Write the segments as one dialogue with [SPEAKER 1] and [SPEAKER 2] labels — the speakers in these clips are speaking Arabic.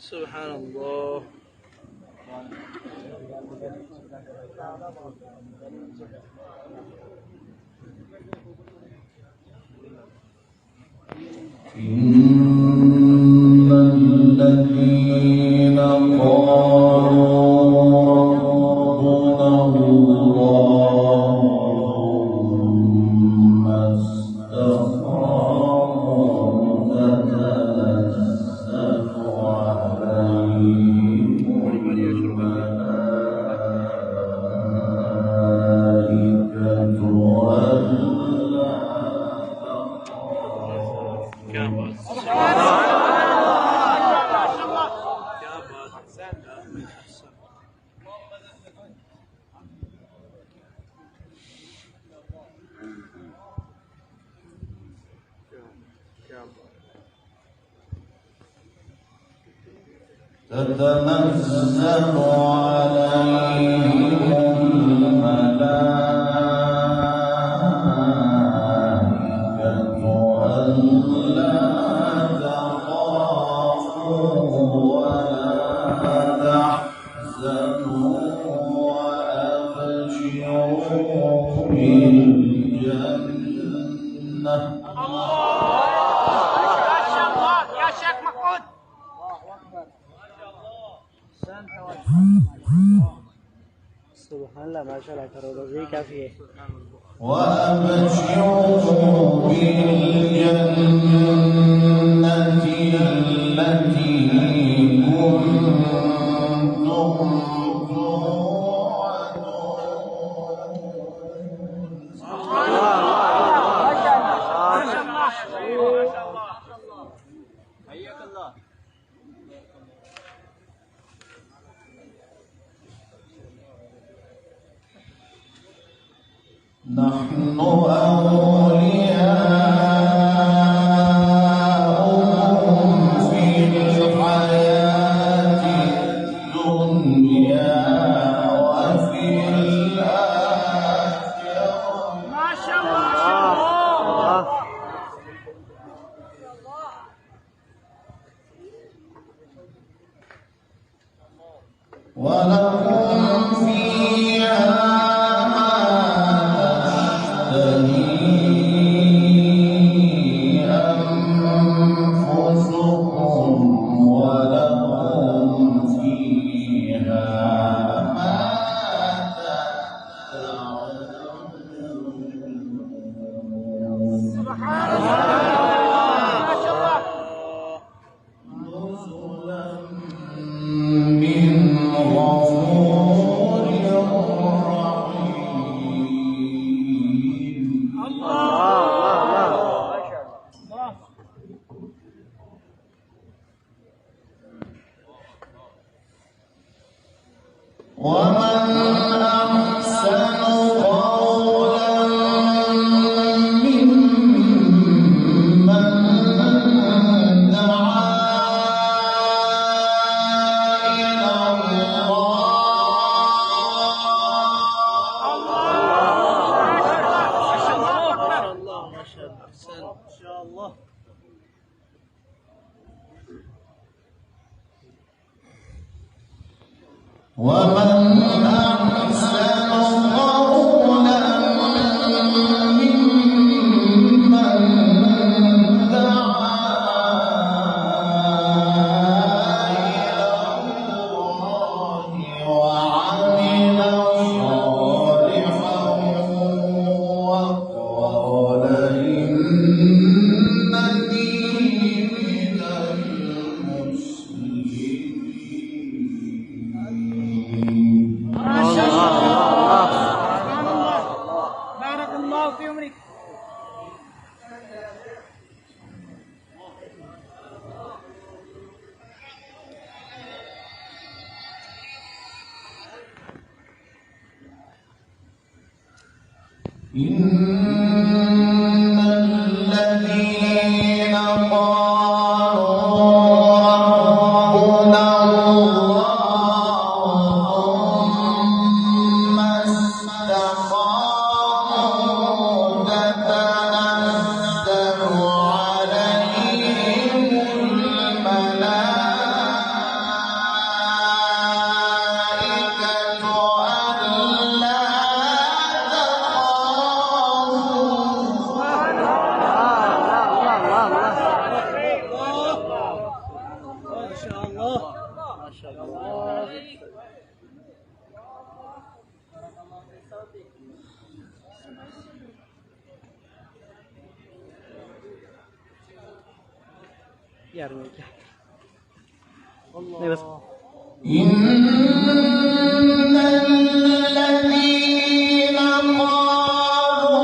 [SPEAKER 1] سبحان الله.
[SPEAKER 2] إن الذين قالوا ربنا الله ثم استقاموا تتنزل عليهم الملائكة تتنزل عليهم الملائكة ألا تخافوا ولا تحزنوا وأبشروا بالجنة.
[SPEAKER 1] سبحان الله ما شاء الله करो रोज़ी काफी है.
[SPEAKER 2] وأبشروا بالجنة التي كنتم نحن أولياؤهم في الحياة الدنيا وفي الآخرة.
[SPEAKER 3] ما شاء الله.
[SPEAKER 2] ولهم فيها ومن أحسن قولا ممن دعا إلى الله. ومن أحسن قولا ممن دعا إلى الله وعمل صالحا وقال إنني من المسلمين.
[SPEAKER 3] بارك الله في عمرك.
[SPEAKER 2] إن
[SPEAKER 1] شاء الله. يرميك الله. بس
[SPEAKER 2] إن الذين قالوا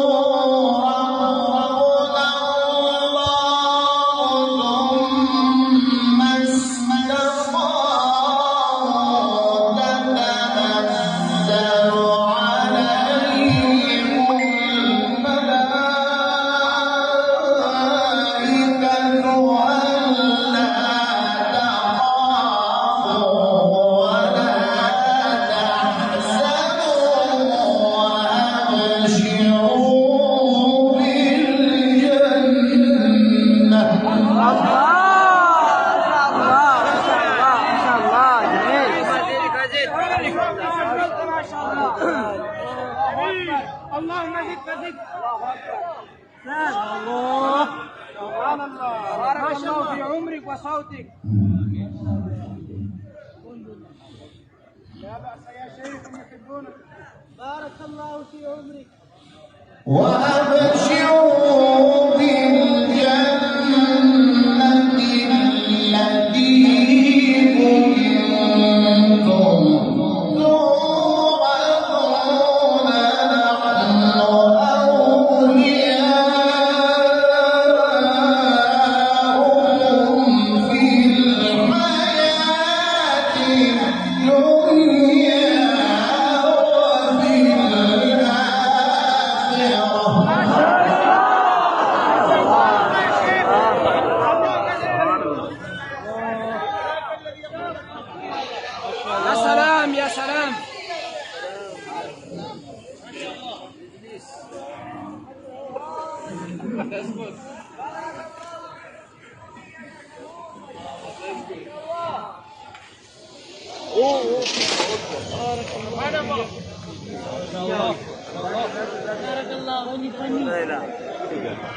[SPEAKER 2] ربنا الله ثم استقاموا تتنزل عليهم الملائكة ألا
[SPEAKER 3] اللهم زد فزد. الله سبحان الله. بارك الله في عمرك وصوتك. لا بأس يا شيخ يحبونك. بارك الله في عمرك.
[SPEAKER 2] وأبشروا بالجنة التي كنتم توعدون نحن أولياؤكم في الحياة الدنيا وفي
[SPEAKER 3] يا سلام يا سلام.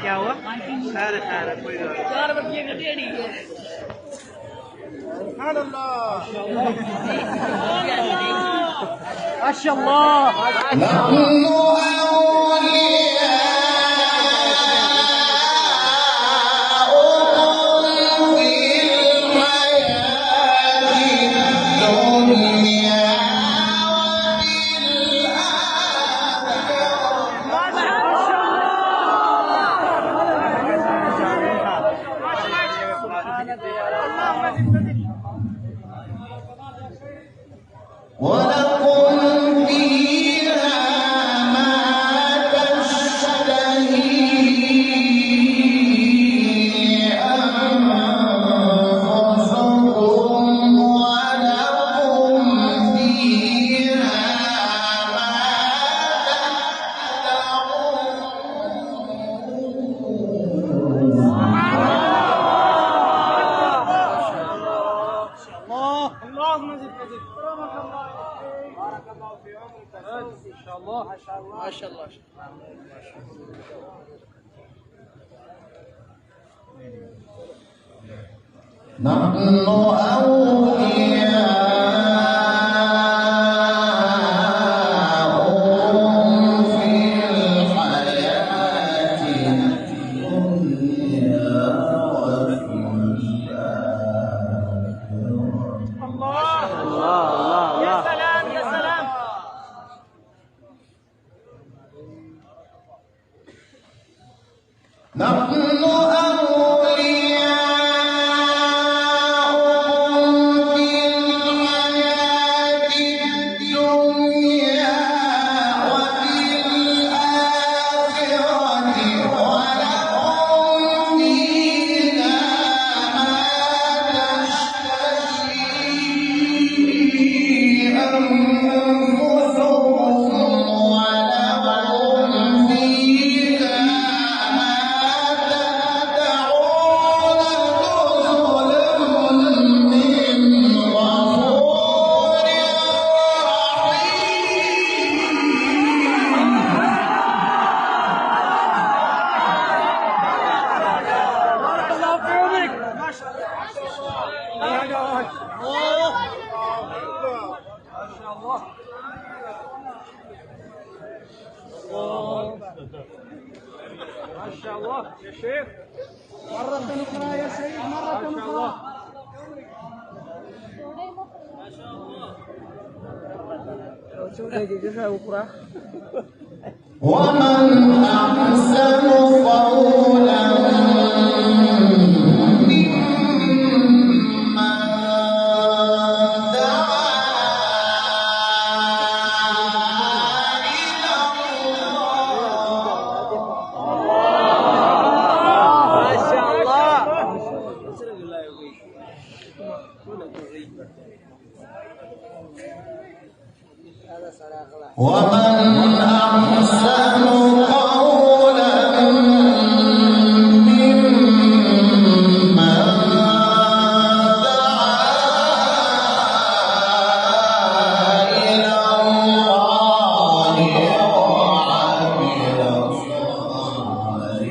[SPEAKER 1] क्या हुआ? सारे सारे कोई
[SPEAKER 3] سبحان الله. ما شاء الله.
[SPEAKER 2] نحن أولياؤكم في الحياة الدنيا ولكم فيها ما تشتهي أنفسكم ولكم فيها ما
[SPEAKER 3] اللهم زد فزد. بارك الله في عمرك. ما شاء الله ما شاء الله ما شاء الله.
[SPEAKER 2] نحن أولياؤكم في الحياة الدنيا وفي الآخرة.
[SPEAKER 3] الله
[SPEAKER 1] الله
[SPEAKER 3] يا سلام يا سلام.
[SPEAKER 2] نحن أولياؤكم في الحياة الدنيا وفي الآخرة ولكم فيها ما تشتهي أنفسكم ولكم فيها ما تدعون نزلا من غفور
[SPEAKER 3] بارك الله في عمرك. ما شاء الله. شاء الله. الله. ما شاء الله يا شيخ.
[SPEAKER 1] مرة أخرى يا سيد، مرة
[SPEAKER 3] ما شاء الله.
[SPEAKER 1] أخرى.
[SPEAKER 2] ومن أحسن قولا ومن أحسن قولا ممن دعا إلى الله وعمل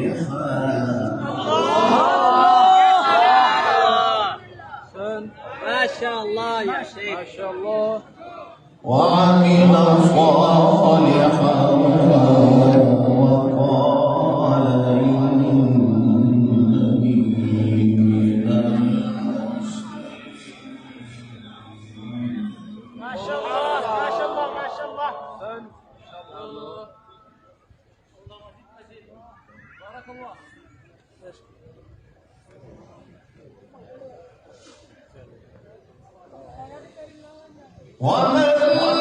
[SPEAKER 2] صالحا
[SPEAKER 1] ما شاء الله يا شيخ.
[SPEAKER 3] ما شاء الله.
[SPEAKER 2] وعمل صالحا وقال إنني من
[SPEAKER 3] ما شاء الله. ما شاء الله. ما شاء الله. بارك الله.
[SPEAKER 2] ومن